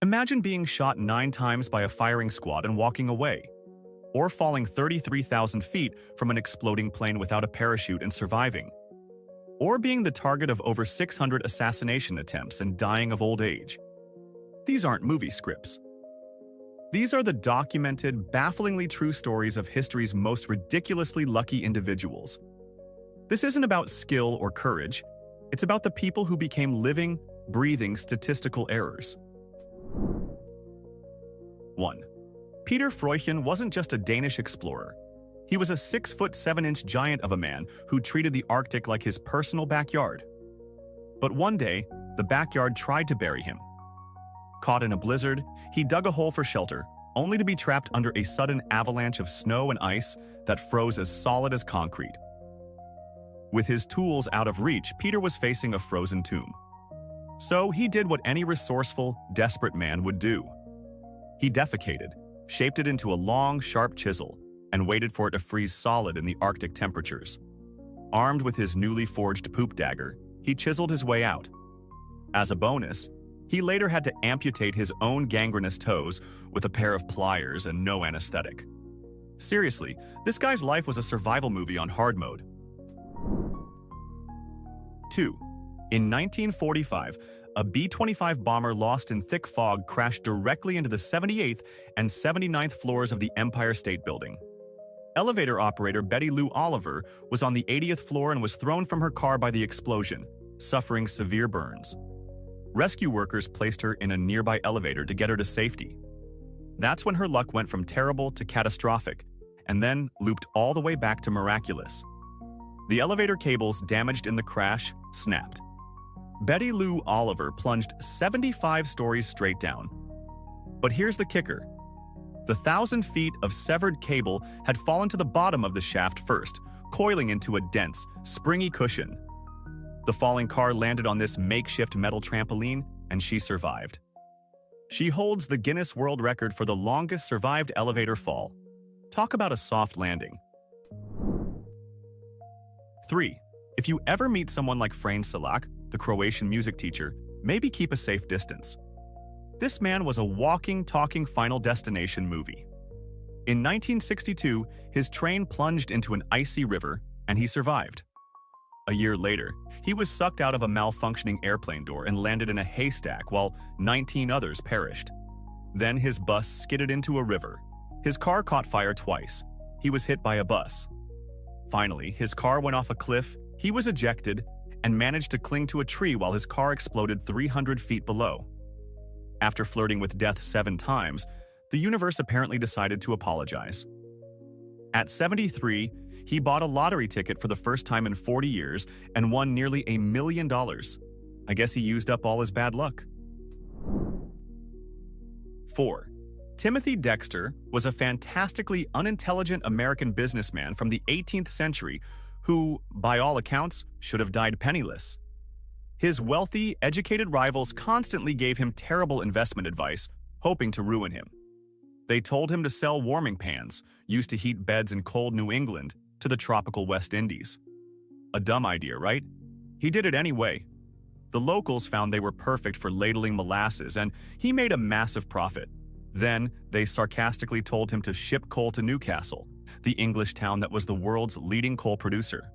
Imagine being shot 9 times by a firing squad and walking away, or falling 33,000 feet from an exploding plane without a parachute and surviving, or being the target of over 600 assassination attempts and dying of old age. These aren't movie scripts. These are the documented, bafflingly true stories of history's most ridiculously lucky individuals. This isn't about skill or courage. It's about the people who became living, breathing statistical errors. 1. Peter Freuchen wasn't just a Danish explorer. He was a 6'7" giant of a man who treated the Arctic like his personal backyard. But one day, the backyard tried to bury him. Caught in a blizzard, he dug a hole for shelter, only to be trapped under a sudden avalanche of snow and ice that froze as solid as concrete. With his tools out of reach, Peter was facing a frozen tomb. So he did what any resourceful, desperate man would do. He defecated, shaped it into a long, sharp chisel, and waited for it to freeze solid in the Arctic temperatures. Armed with his newly forged poop dagger, he chiseled his way out. As a bonus, he later had to amputate his own gangrenous toes with a pair of pliers and no anesthetic. Seriously, this guy's life was a survival movie on hard mode. 2. In 1945, a B-25 bomber lost in thick fog crashed directly into the 78th and 79th floors of the Empire State Building. Elevator operator Betty Lou Oliver was on the 80th floor and was thrown from her car by the explosion, suffering severe burns. Rescue workers placed her in a nearby elevator to get her to safety. That's when her luck went from terrible to catastrophic, and then looped all the way back to miraculous. The elevator cables damaged in the crash snapped. Betty Lou Oliver plunged 75 stories straight down. But here's the kicker. The 1,000 feet of severed cable had fallen to the bottom of the shaft first, coiling into a dense, springy cushion. The falling car landed on this makeshift metal trampoline, and she survived. She holds the Guinness World Record for the longest survived elevator fall. Talk about a soft landing. 3. If you ever meet someone like Frane Selak, the Croatian music teacher, maybe keep a safe distance. This man was a walking, talking Final Destination movie. In 1962, his train plunged into an icy river, and he survived. A year later, he was sucked out of a malfunctioning airplane door and landed in a haystack while 19 others perished. Then his bus skidded into a river. His car caught fire twice. He was hit by a bus. Finally, his car went off a cliff, he was ejected, and managed to cling to a tree while his car exploded 300 feet below. After flirting with death 7 times, the universe apparently decided to apologize. At 73, he bought a lottery ticket for the first time in 40 years and won nearly $1 million. I guess he used up all his bad luck. 4. Timothy Dexter was a fantastically unintelligent American businessman from the 18th century who, by all accounts, should have died penniless. His wealthy, educated rivals constantly gave him terrible investment advice, hoping to ruin him. They told him to sell warming pans, used to heat beds in cold New England, to the tropical West Indies. A dumb idea, right? He did it anyway. The locals found they were perfect for ladling molasses, and he made a massive profit. Then, they sarcastically told him to ship coal to Newcastle, the English town that was the world's leading coal producer.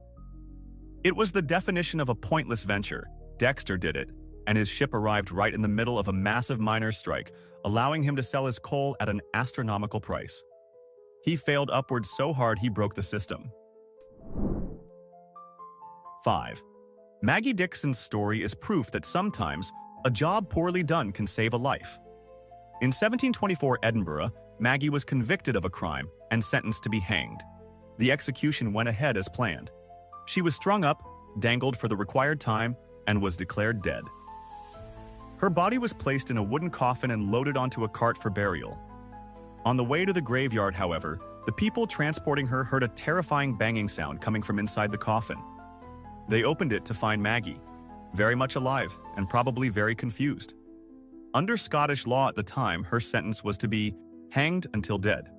It was the definition of a pointless venture. Dexter did it, and his ship arrived right in the middle of a massive miners' strike, allowing him to sell his coal at an astronomical price. He failed upwards so hard he broke the system. 5. Maggie Dixon's story is proof that sometimes a job poorly done can save a life. In 1724 Edinburgh, Maggie was convicted of a crime and sentenced to be hanged. The execution went ahead as planned. She was strung up, dangled for the required time, and was declared dead. Her body was placed in a wooden coffin and loaded onto a cart for burial. On the way to the graveyard, however, the people transporting her heard a terrifying banging sound coming from inside the coffin. They opened it to find Maggie, very much alive and probably very confused. Under Scottish law at the time, her sentence was to be hanged until dead.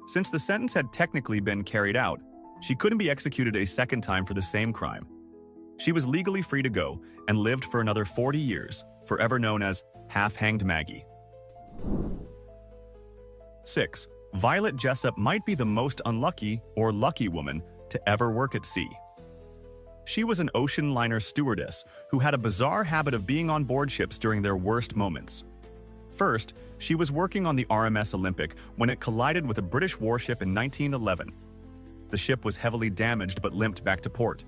Since the sentence had technically been carried out, she couldn't be executed a second time for the same crime. She was legally free to go and lived for another 40 years, forever known as Half-Hanged Maggie. 6. Violet Jessup might be the most unlucky or lucky woman to ever work at sea. She was an ocean liner stewardess who had a bizarre habit of being on board ships during their worst moments. First, she was working on the RMS Olympic when it collided with a British warship in 1911. The ship was heavily damaged but limped back to port.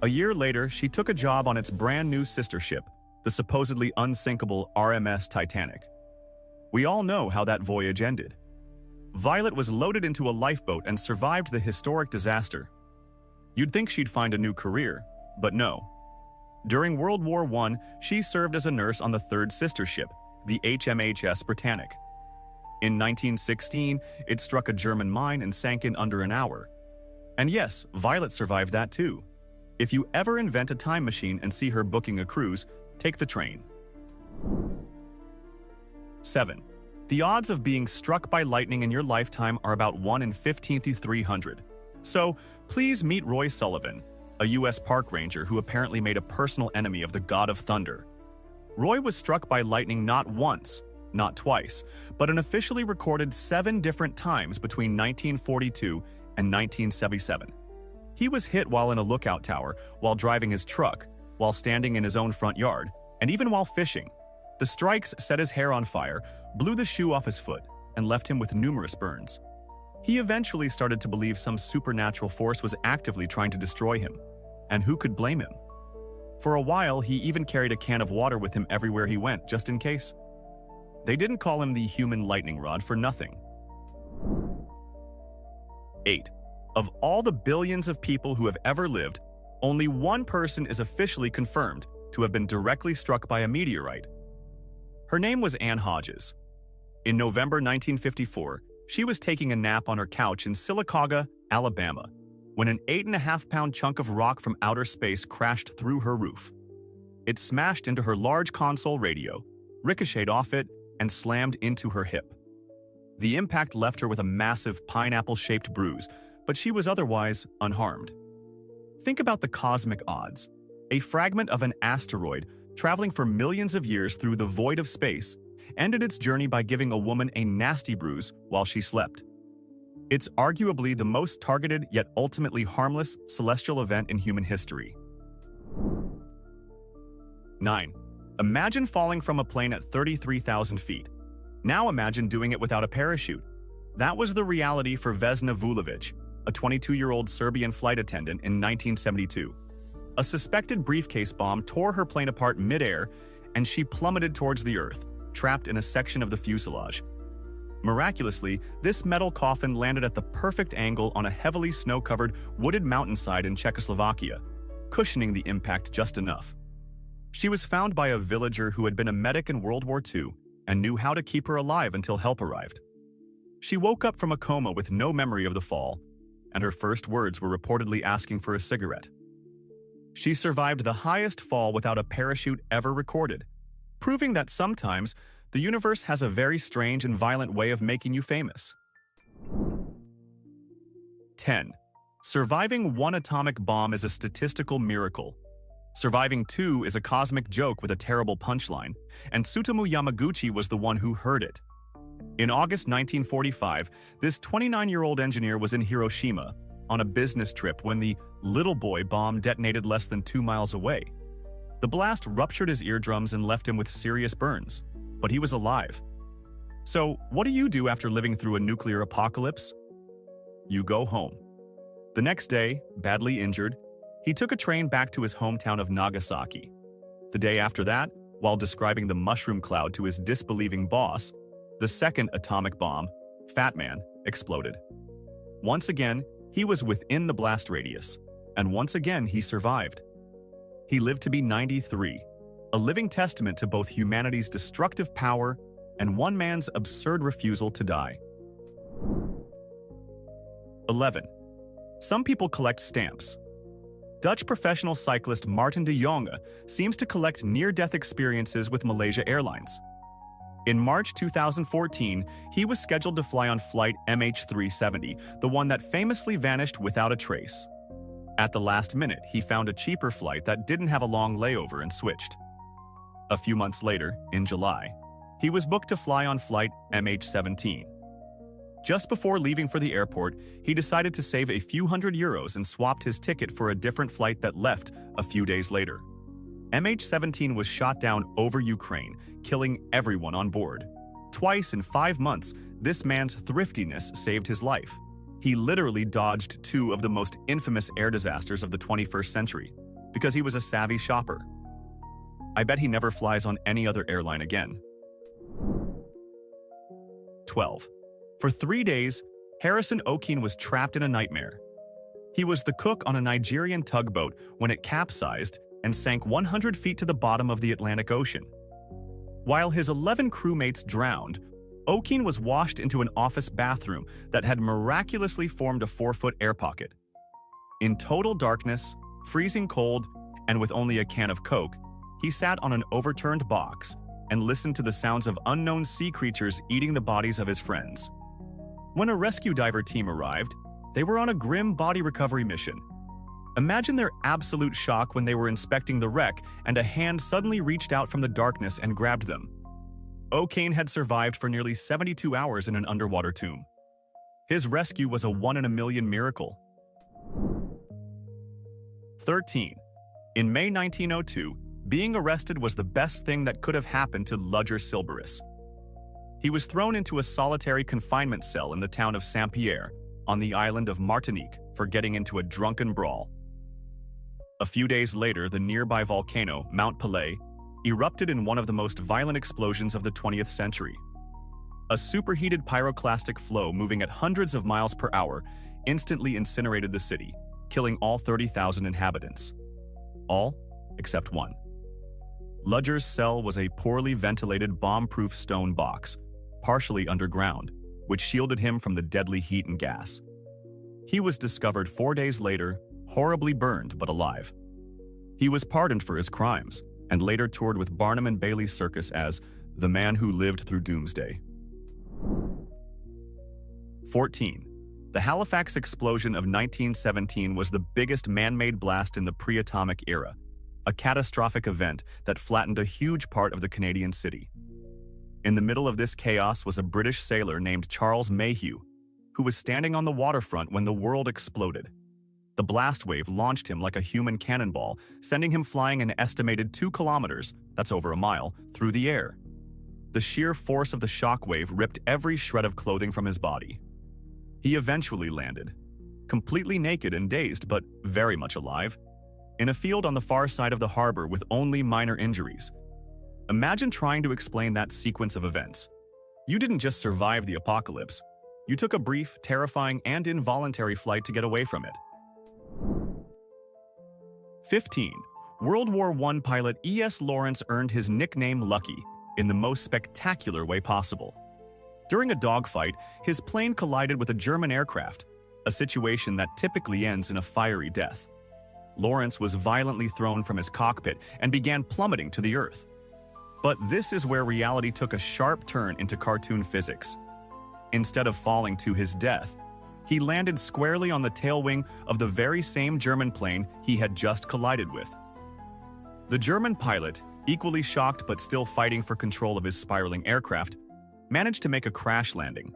A year later, she took a job on its brand-new sister ship, the supposedly unsinkable RMS Titanic. We all know how that voyage ended. Violet was loaded into a lifeboat and survived the historic disaster. You'd think she'd find a new career, but no. During World War I, she served as a nurse on the third sister ship, the HMHS Britannic. In 1916, it struck a German mine and sank in under an hour. And yes, Violet survived that too. If you ever invent a time machine and see her booking a cruise, take the train. 7. The odds of being struck by lightning in your lifetime are about 1 in 15,300. So, please meet Roy Sullivan, a U.S. park ranger who apparently made a personal enemy of the God of Thunder. Roy was struck by lightning not once, not twice, but an officially recorded 7 different times between 1942 and 1977. He was hit while in a lookout tower, while driving his truck, while standing in his own front yard, and even while fishing. The strikes set his hair on fire, blew the shoe off his foot, and left him with numerous burns. He eventually started to believe some supernatural force was actively trying to destroy him. And who could blame him? For a while, he even carried a can of water with him everywhere he went, just in case. They didn't call him the human lightning rod for nothing. 8. Of all the billions of people who have ever lived, only one person is officially confirmed to have been directly struck by a meteorite. Her name was Ann Hodges. In November 1954, she was taking a nap on her couch in Sylacauga, Alabama, when an 8.5-pound chunk of rock from outer space crashed through her roof. It smashed into her large console radio, ricocheted off it, and slammed into her hip. The impact left her with a massive pineapple-shaped bruise, but she was otherwise unharmed. Think about the cosmic odds. A fragment of an asteroid, traveling for millions of years through the void of space, ended its journey by giving a woman a nasty bruise while she slept. It's arguably the most targeted yet ultimately harmless celestial event in human history. 9. Imagine falling from a plane at 33,000 feet. Now imagine doing it without a parachute. That was the reality for Vesna Vulovic, a 22-year-old Serbian flight attendant in 1972. A suspected briefcase bomb tore her plane apart mid-air, and she plummeted towards the earth, trapped in a section of the fuselage. Miraculously, this metal coffin landed at the perfect angle on a heavily snow-covered wooded mountainside in Czechoslovakia, cushioning the impact just enough. She was found by a villager who had been a medic in World War II and knew how to keep her alive until help arrived. She woke up from a coma with no memory of the fall, and her first words were reportedly asking for a cigarette. She survived the highest fall without a parachute ever recorded, proving that sometimes the universe has a very strange and violent way of making you famous. 10. Surviving one atomic bomb is a statistical miracle. Surviving 2 is a cosmic joke with a terrible punchline, and Tsutomu Yamaguchi was the one who heard it. In August 1945, this 29-year-old engineer was in Hiroshima on a business trip when the Little Boy bomb detonated less than 2 miles away. The blast ruptured his eardrums and left him with serious burns, but he was alive. So, what do you do after living through a nuclear apocalypse? You go home. The next day, badly injured, he took a train back to his hometown of Nagasaki. The day after that, while describing the mushroom cloud to his disbelieving boss, the second atomic bomb, Fat Man, exploded. Once again, he was within the blast radius, and once again he survived. He lived to be 93, a living testament to both humanity's destructive power and one man's absurd refusal to die. 11. Some people collect stamps. Dutch professional cyclist Martin de Jonge seems to collect near-death experiences with Malaysia Airlines. In March 2014, he was scheduled to fly on flight MH370, the one that famously vanished without a trace. At the last minute, he found a cheaper flight that didn't have a long layover and switched. A few months later, in July, he was booked to fly on flight MH17, Just before leaving for the airport, he decided to save a few €100 and swapped his ticket for a different flight that left a few days later. MH17 was shot down over Ukraine, killing everyone on board. Twice in 5 months, this man's thriftiness saved his life. He literally dodged 2 of the most infamous air disasters of the 21st century because he was a savvy shopper. I bet he never flies on any other airline again. 12. For 3 days, Harrison Okene was trapped in a nightmare. He was the cook on a Nigerian tugboat when it capsized and sank 100 feet to the bottom of the Atlantic Ocean. While his 11 crewmates drowned, Okene was washed into an office bathroom that had miraculously formed a 4-foot air pocket. In total darkness, freezing cold, and with only a can of Coke, he sat on an overturned box and listened to the sounds of unknown sea creatures eating the bodies of his friends. When a rescue diver team arrived, they were on a grim body recovery mission. Imagine their absolute shock when they were inspecting the wreck and a hand suddenly reached out from the darkness and grabbed them. Okene had survived for nearly 72 hours in an underwater tomb. His rescue was a 1 in a million miracle. 13. In May 1902, being arrested was the best thing that could have happened to Ludger Silberus. He was thrown into a solitary confinement cell in the town of Saint-Pierre, on the island of Martinique, for getting into a drunken brawl. A few days later, the nearby volcano, Mount Pelée, erupted in one of the most violent explosions of the 20th century. A superheated pyroclastic flow moving at hundreds of miles per hour instantly incinerated the city, killing all 30,000 inhabitants. All except one. Ludger's cell was a poorly ventilated bomb-proof stone box, partially underground, which shielded him from the deadly heat and gas. He was discovered 4 days later, horribly burned but alive. He was pardoned for his crimes, and later toured with Barnum and Bailey's circus as the man who lived through doomsday. 14. The Halifax explosion of 1917 was the biggest man-made blast in the pre-atomic era, a catastrophic event that flattened a huge part of the Canadian city. In the middle of this chaos was a British sailor named Charles Mayhew, who was standing on the waterfront when the world exploded. The blast wave launched him like a human cannonball, sending him flying an estimated 2 kilometers, that's over a mile, through the air. The sheer force of the shock wave ripped every shred of clothing from his body. He eventually landed, completely naked and dazed, but very much alive, in a field on the far side of the harbor with only minor injuries. Imagine trying to explain that sequence of events. You didn't just survive the apocalypse. You took a brief, terrifying, and involuntary flight to get away from it. 15. World War I pilot E.S. Lawrence earned his nickname Lucky in the most spectacular way possible. During a dogfight, his plane collided with a German aircraft, a situation that typically ends in a fiery death. Lawrence was violently thrown from his cockpit and began plummeting to the earth. But this is where reality took a sharp turn into cartoon physics. Instead of falling to his death, he landed squarely on the tail wing of the very same German plane he had just collided with. The German pilot, equally shocked but still fighting for control of his spiraling aircraft, managed to make a crash landing.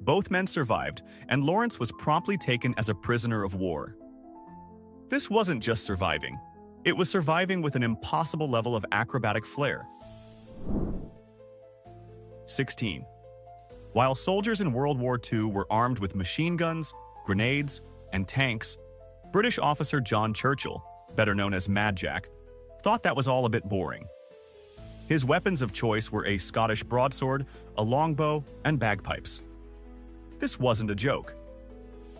Both men survived, and Lawrence was promptly taken as a prisoner of war. This wasn't just surviving. It was surviving with an impossible level of acrobatic flair. 16. While soldiers in World War II were armed with machine guns, grenades, and tanks, British officer John Churchill, better known as Mad Jack, thought that was all a bit boring. His weapons of choice were a Scottish broadsword, a longbow, and bagpipes. This wasn't a joke.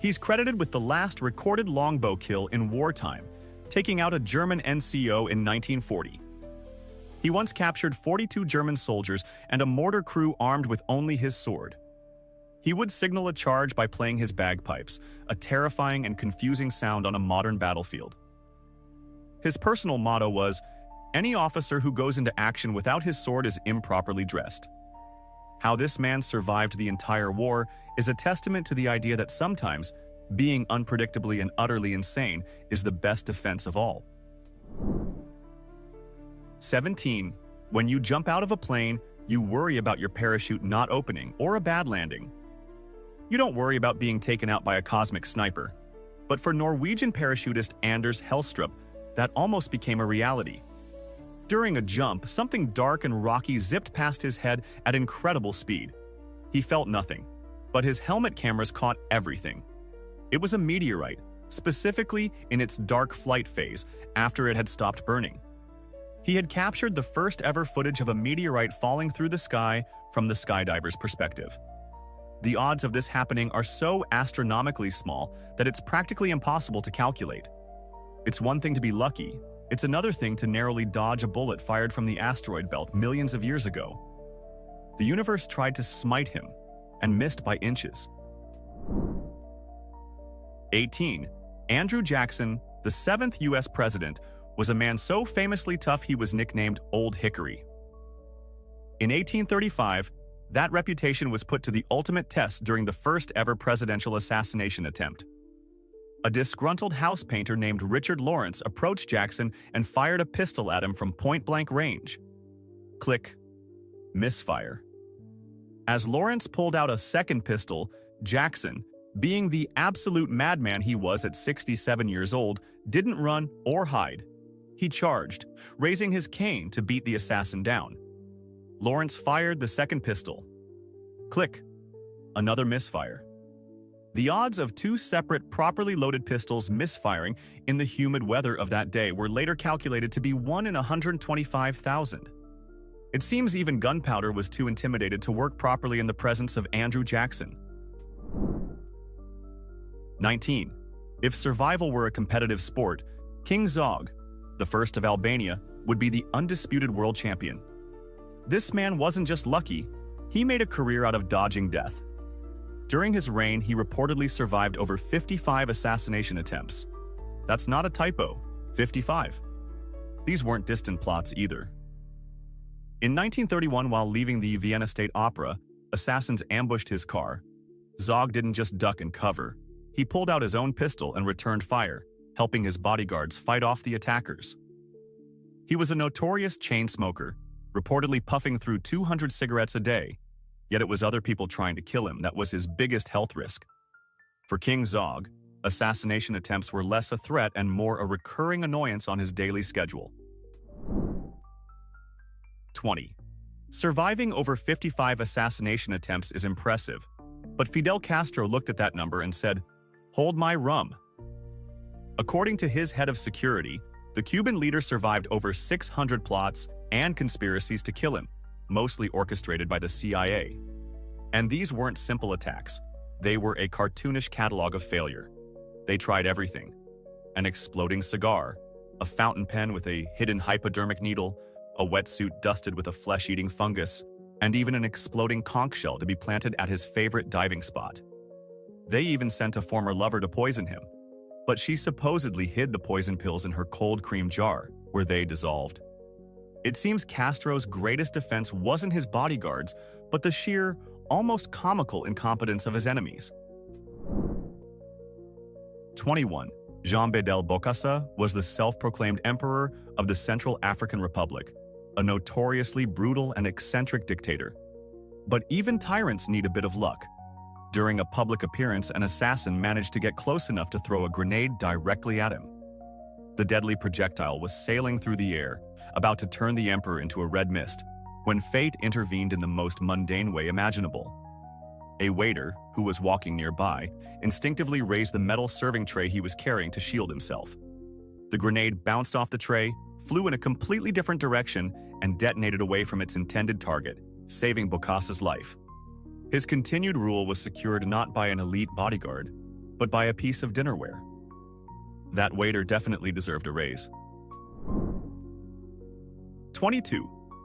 He's credited with the last recorded longbow kill in wartime, taking out a German NCO in 1940. He once captured 42 German soldiers and a mortar crew armed with only his sword. He would signal a charge by playing his bagpipes, a terrifying and confusing sound on a modern battlefield. His personal motto was, "Any officer who goes into action without his sword is improperly dressed." How this man survived the entire war is a testament to the idea that sometimes being unpredictably and utterly insane is the best defense of all. 17. When you jump out of a plane, you worry about your parachute not opening or a bad landing. you don't worry about being taken out by a cosmic sniper. But for Norwegian parachutist Anders Helstrup, that almost became a reality. During a jump, something dark and rocky zipped past his head at incredible speed. He felt nothing, but his helmet cameras caught everything. It was a meteorite, specifically in its dark flight phase after it had stopped burning. He had captured the first ever footage of a meteorite falling through the sky from the skydiver's perspective. The odds of this happening are so astronomically small that it's practically impossible to calculate. It's one thing to be lucky, it's another thing to narrowly dodge a bullet fired from the asteroid belt millions of years ago. The universe tried to smite him and missed by inches. 18. Andrew Jackson, the 7th U.S. president, was a man so famously tough he was nicknamed Old Hickory. In 1835, that reputation was put to the ultimate test during the first ever presidential assassination attempt. A disgruntled house painter named Richard Lawrence approached Jackson and fired a pistol at him from point-blank range. Click. Misfire. As Lawrence pulled out a second pistol, Jackson, being the absolute madman he was at 67 years old, didn't run or hide. He charged, raising his cane to beat the assassin down. Lawrence fired the second pistol. Click. Another misfire. The odds of two separate properly loaded pistols misfiring in the humid weather of that day were later calculated to be 1 in 125,000. It seems even gunpowder was too intimidated to work properly in the presence of Andrew Jackson. 19. If survival were a competitive sport, King Zog, the first of Albania, would be the undisputed world champion. This man wasn't just lucky, he made a career out of dodging death. During his reign, he reportedly survived over 55 assassination attempts. That's not a typo, 55. These weren't distant plots either. In 1931, while leaving the Vienna State Opera, assassins ambushed his car. Zog didn't just duck and cover. He pulled out his own pistol and returned fire, helping his bodyguards fight off the attackers. He was a notorious chain smoker, reportedly puffing through 200 cigarettes a day, yet it was other people trying to kill him that was his biggest health risk. For King Zog, assassination attempts were less a threat and more a recurring annoyance on his daily schedule. 20. Surviving over 55 assassination attempts is impressive, but Fidel Castro looked at that number and said, "Hold my rum." According to his head of security, the Cuban leader survived over 600 plots and conspiracies to kill him, mostly orchestrated by the CIA. And these weren't simple attacks. They were a cartoonish catalog of failure. They tried everything: an exploding cigar, a fountain pen with a hidden hypodermic needle, a wetsuit dusted with a flesh-eating fungus, and even an exploding conch shell to be planted at his favorite diving spot. They even sent a former lover to poison him, but she supposedly hid the poison pills in her cold cream jar, where they dissolved. It seems Castro's greatest defense wasn't his bodyguards, but the sheer, almost comical incompetence of his enemies. 21. Jean Bedel Bokassa was the self-proclaimed emperor of the Central African Republic, a notoriously brutal and eccentric dictator. But even tyrants need a bit of luck. During a public appearance, an assassin managed to get close enough to throw a grenade directly at him. The deadly projectile was sailing through the air, about to turn the emperor into a red mist, when fate intervened in the most mundane way imaginable. A waiter, who was walking nearby, instinctively raised the metal serving tray he was carrying to shield himself. The grenade bounced off the tray, flew in a completely different direction, and detonated away from its intended target, saving Bokassa's life. His continued rule was secured not by an elite bodyguard, but by a piece of dinnerware. That waiter definitely deserved a raise. 22.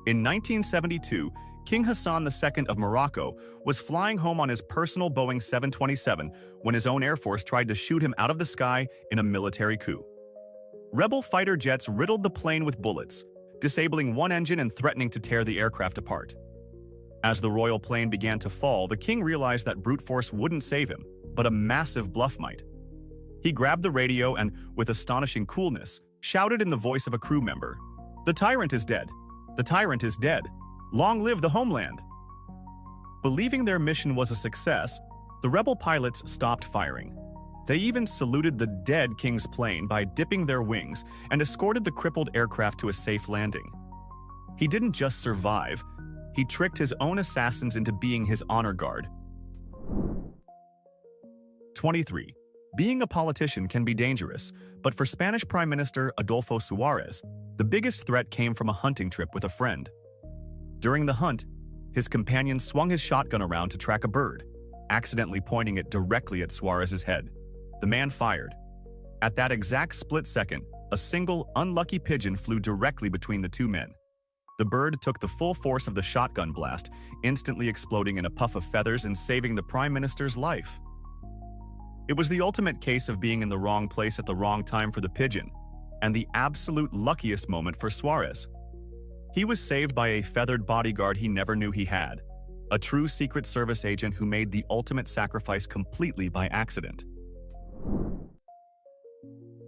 In 1972, King Hassan II of Morocco was flying home on his personal Boeing 727 when his own Air Force tried to shoot him out of the sky in a military coup. Rebel fighter jets riddled the plane with bullets, disabling one engine and threatening to tear the aircraft apart. As the royal plane began to fall, the king realized that brute force wouldn't save him, but a massive bluff might. He grabbed the radio and, with astonishing coolness, shouted in the voice of a crew member, "The tyrant is dead! The tyrant is dead! Long live the homeland!" Believing their mission was a success, The rebel pilots stopped firing. They even saluted the dead king's plane by dipping their wings and escorted the crippled aircraft to a safe landing. He didn't just survive, he tricked his own assassins into being his honor guard. 23. Being a politician can be dangerous, but for Spanish Prime Minister Adolfo Suarez, the biggest threat came from a hunting trip with a friend. During the hunt, his companion swung his shotgun around to track a bird, accidentally pointing it directly at Suarez's head. The man fired. At that exact split second, a single, unlucky pigeon flew directly between the two men. The bird took the full force of the shotgun blast, instantly exploding in a puff of feathers and saving the Prime Minister's life. It was the ultimate case of being in the wrong place at the wrong time for the pigeon, and the absolute luckiest moment for Suarez. He was saved by a feathered bodyguard he never knew he had, a true Secret Service agent who made the ultimate sacrifice completely by accident.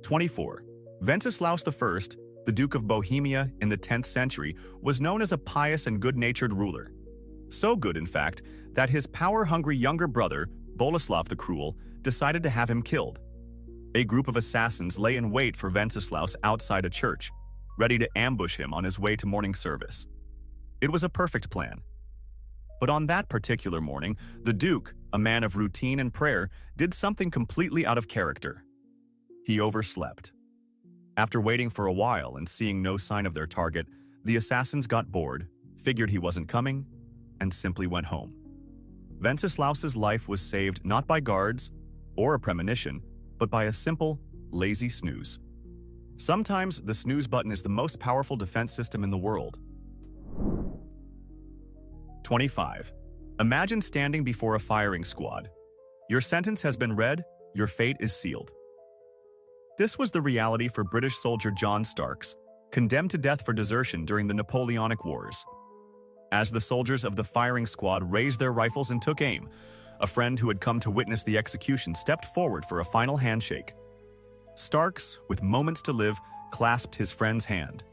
24. Wenceslaus I, the Duke of Bohemia in the 10th century, was known as a pious and good-natured ruler. So good, in fact, that his power-hungry younger brother, Boleslav the Cruel, decided to have him killed. A group of assassins lay in wait for Wenceslaus outside a church, ready to ambush him on his way to morning service. It was a perfect plan. But on that particular morning, the Duke, a man of routine and prayer, did something completely out of character. He overslept. After waiting for a while and seeing no sign of their target, the assassins got bored, figured he wasn't coming, and simply went home. Wenceslaus's life was saved not by guards or a premonition, but by a simple, lazy snooze. Sometimes the snooze button is the most powerful defense system in the world. 25. Imagine standing before a firing squad. Your sentence has been read, your fate is sealed. This was the reality for British soldier John Starks, condemned to death for desertion during the Napoleonic Wars. As the soldiers of the firing squad raised their rifles and took aim, a friend who had come to witness the execution stepped forward for a final handshake. Starks, with moments to live, clasped his friend's hand.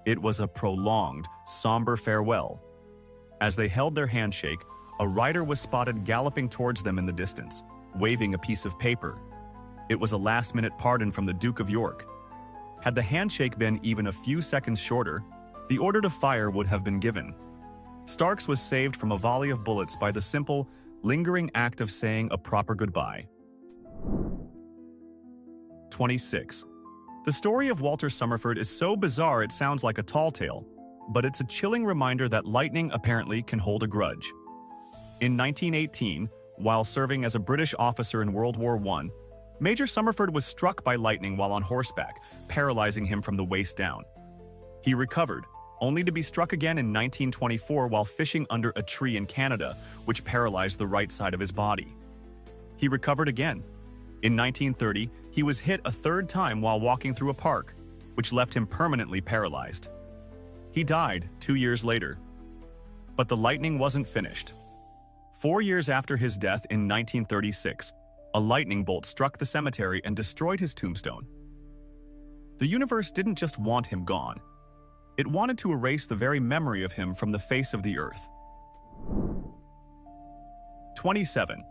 It was a prolonged, somber farewell. As they held their handshake, a rider was spotted galloping towards them in the distance, waving a piece of paper. It was a last-minute pardon from the Duke of York. Had the handshake been even a few seconds shorter, the order to fire would have been given. Starks was saved from a volley of bullets by the simple, lingering act of saying a proper goodbye. 26. The story of Walter Summerford is so bizarre it sounds like a tall tale, but it's a chilling reminder that lightning apparently can hold a grudge. In 1918, while serving as a British officer in World War I, Major Summerford was struck by lightning while on horseback, paralyzing him from the waist down. He recovered, only to be struck again in 1924 while fishing under a tree in Canada, which paralyzed the right side of his body. He recovered again. In 1930, he was hit a third time while walking through a park, which left him permanently paralyzed. He died 2 years later. But the lightning wasn't finished. 4 years after his death in 1936, a lightning bolt struck the cemetery and destroyed his tombstone. The universe didn't just want him gone. It wanted to erase the very memory of him from the face of the earth. 27.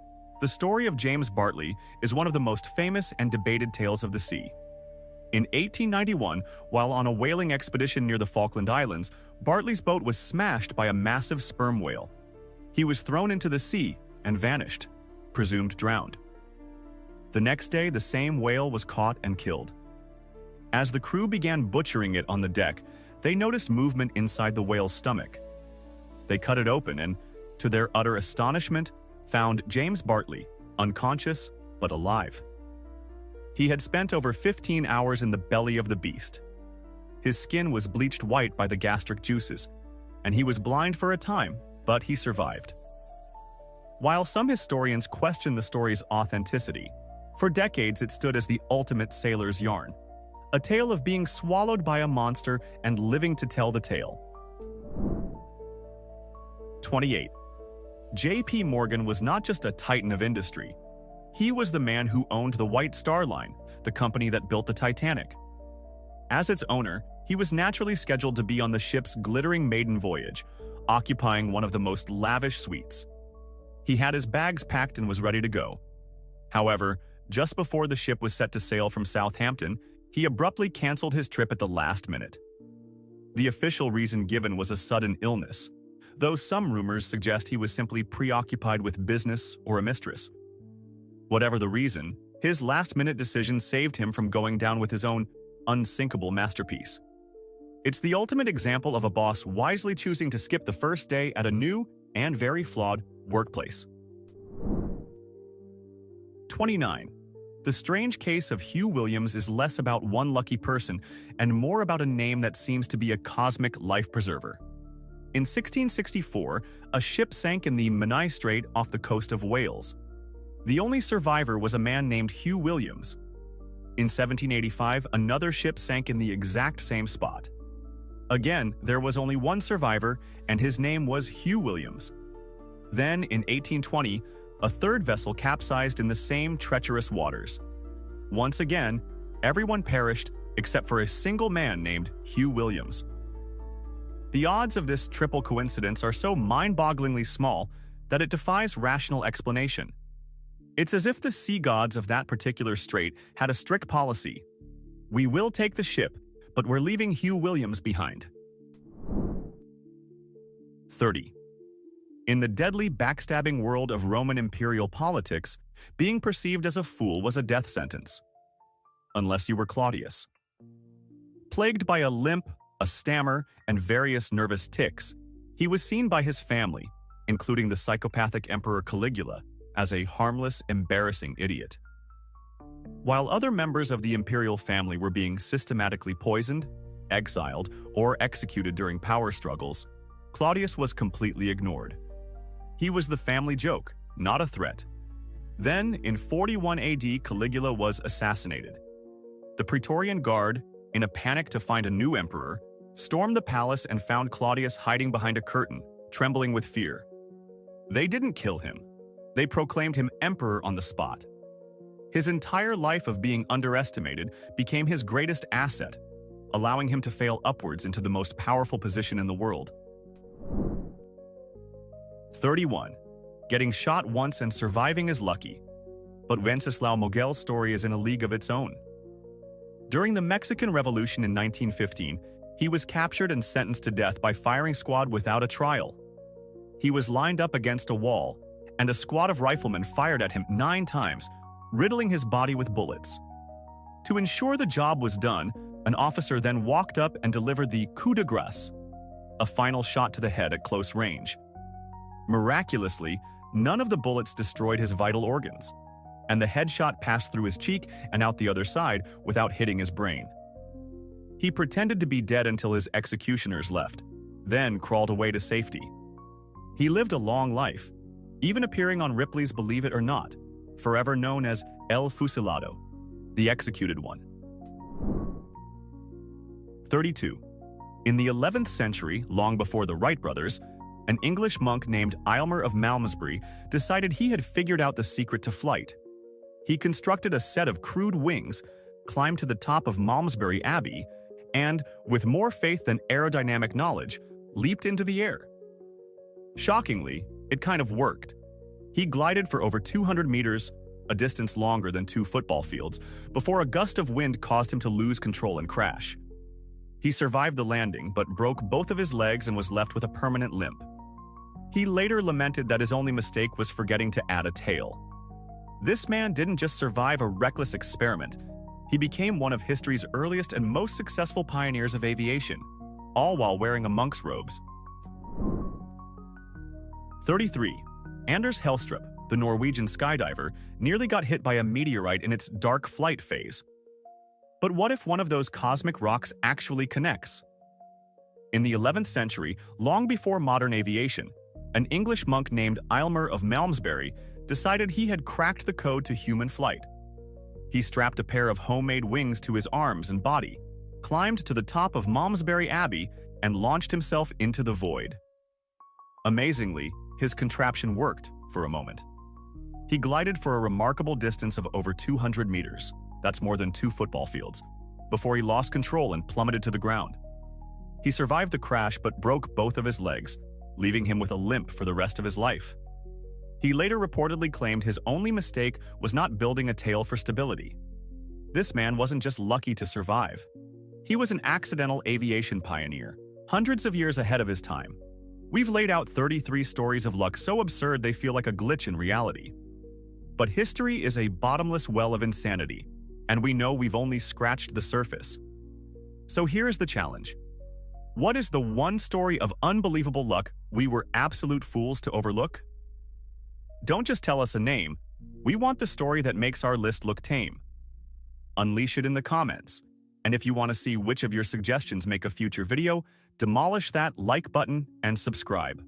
The story of James Bartley is one of the most famous and debated tales of the sea. In 1891, while on a whaling expedition near the Falkland Islands, Bartley's boat was smashed by a massive sperm whale. He was thrown into the sea and vanished, presumed drowned. The next day, the same whale was caught and killed. As the crew began butchering it on the deck, they noticed movement inside the whale's stomach. They cut it open and, to their utter astonishment, found James Bartley, unconscious but alive. He had spent over 15 hours in the belly of the beast. His skin was bleached white by the gastric juices, and he was blind for a time, but he survived. While some historians question the story's authenticity, for decades it stood as the ultimate sailor's yarn, a tale of being swallowed by a monster and living to tell the tale. 28. J.P. Morgan was not just a titan of industry. He was the man who owned the White Star Line, the company that built the Titanic. As its owner, he was naturally scheduled to be on the ship's glittering maiden voyage, occupying one of the most lavish suites. He had his bags packed and was ready to go. However, just before the ship was set to sail from Southampton, he abruptly canceled his trip at the last minute. The official reason given was a sudden illness, though some rumors suggest he was simply preoccupied with business or a mistress. Whatever the reason, his last-minute decision saved him from going down with his own unsinkable masterpiece. It's the ultimate example of a boss wisely choosing to skip the first day at a new and very flawed workplace. 29. The strange case of Hugh Williams is less about one lucky person and more about a name that seems to be a cosmic life preserver. In 1664, a ship sank in the Menai Strait off the coast of Wales. The only survivor was a man named Hugh Williams. In 1785, another ship sank in the exact same spot. Again, there was only one survivor, and his name was Hugh Williams. Then, in 1820, a third vessel capsized in the same treacherous waters. Once again, everyone perished except for a single man named Hugh Williams. The odds of this triple coincidence are so mind-bogglingly small that it defies rational explanation. It's as if the sea gods of that particular strait had a strict policy. We will take the ship, but we're leaving Hugh Williams behind. 30. In the deadly backstabbing world of Roman imperial politics, being perceived as a fool was a death sentence. Unless you were Claudius. Plagued by a limp, a stammer, and various nervous tics, he was seen by his family, including the psychopathic Emperor Caligula, as a harmless, embarrassing idiot. While other members of the imperial family were being systematically poisoned, exiled, or executed during power struggles, Claudius was completely ignored. He was the family joke, not a threat. Then, in 41 AD, Caligula was assassinated. The Praetorian Guard, in a panic to find a new emperor, stormed the palace and found Claudius hiding behind a curtain, trembling with fear. They didn't kill him. They proclaimed him emperor on the spot. His entire life of being underestimated became his greatest asset, allowing him to fail upwards into the most powerful position in the world. 31. Getting shot once and surviving is lucky. But Wenceslao Moguel's story is in a league of its own. During the Mexican Revolution in 1915, he was captured and sentenced to death by firing squad without a trial. He was lined up against a wall, and a squad of riflemen fired at him 9 times, riddling his body with bullets. To ensure the job was done, an officer then walked up and delivered the coup de grace, a final shot to the head at close range. Miraculously, none of the bullets destroyed his vital organs, and the headshot passed through his cheek and out the other side without hitting his brain. He pretended to be dead until his executioners left, then crawled away to safety. He lived a long life, even appearing on Ripley's Believe It or Not, forever known as El Fusilado, the executed one. 32. In the 11th century, long before the Wright brothers, an English monk named Aylmer of Malmesbury decided he had figured out the secret to flight. He constructed a set of crude wings, climbed to the top of Malmesbury Abbey, and, with more faith than aerodynamic knowledge, leaped into the air. Shockingly, it kind of worked. He glided for over 200 meters, a distance longer than 2 football fields, before a gust of wind caused him to lose control and crash. He survived the landing, but broke both of his legs and was left with a permanent limp. He later lamented that his only mistake was forgetting to add a tail. This man didn't just survive a reckless experiment, he became one of history's earliest and most successful pioneers of aviation, all while wearing a monk's robes. 33. Anders Helstrup, the Norwegian skydiver, nearly got hit by a meteorite in its dark flight phase. But what if one of those cosmic rocks actually connects? In the 11th century, long before modern aviation, an English monk named Aylmer of Malmesbury decided he had cracked the code to human flight. He strapped a pair of homemade wings to his arms and body, climbed to the top of Malmesbury Abbey, and launched himself into the void. Amazingly, his contraption worked for a moment. He glided for a remarkable distance of over 200 meters, that's more than 2 football fields, before he lost control and plummeted to the ground. He survived the crash but broke both of his legs, leaving him with a limp for the rest of his life. He later reportedly claimed his only mistake was not building a tail for stability. This man wasn't just lucky to survive. He was an accidental aviation pioneer, hundreds of years ahead of his time. We've laid out 33 stories of luck so absurd they feel like a glitch in reality. But history is a bottomless well of insanity, and we know we've only scratched the surface. So here's the challenge. What is the one story of unbelievable luck we were absolute fools to overlook? Don't just tell us a name. We want the story that makes our list look tame. Unleash it in the comments. And if you want to see which of your suggestions make a future video, demolish that like button and subscribe.